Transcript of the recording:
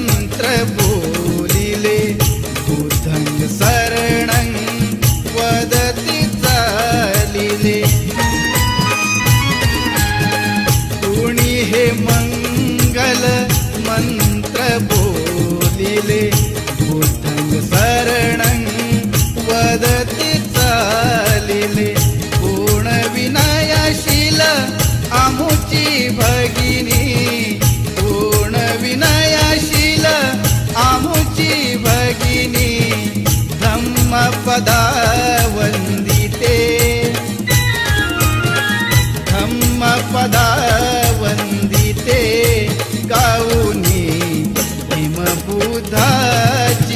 मंत्र बोलिले बुद्धं शरणं वदति चालिले कुणी हे मंगल मंत्र बोलिले बुद्धं शरणं वदति चालिले कोण विनयशील आमुची भगिनी कोण विनयशील आमुची भगिनी धम्मपदा वंदिते धम्मपदा वंदिते गाऊनी भीमबुद्धाची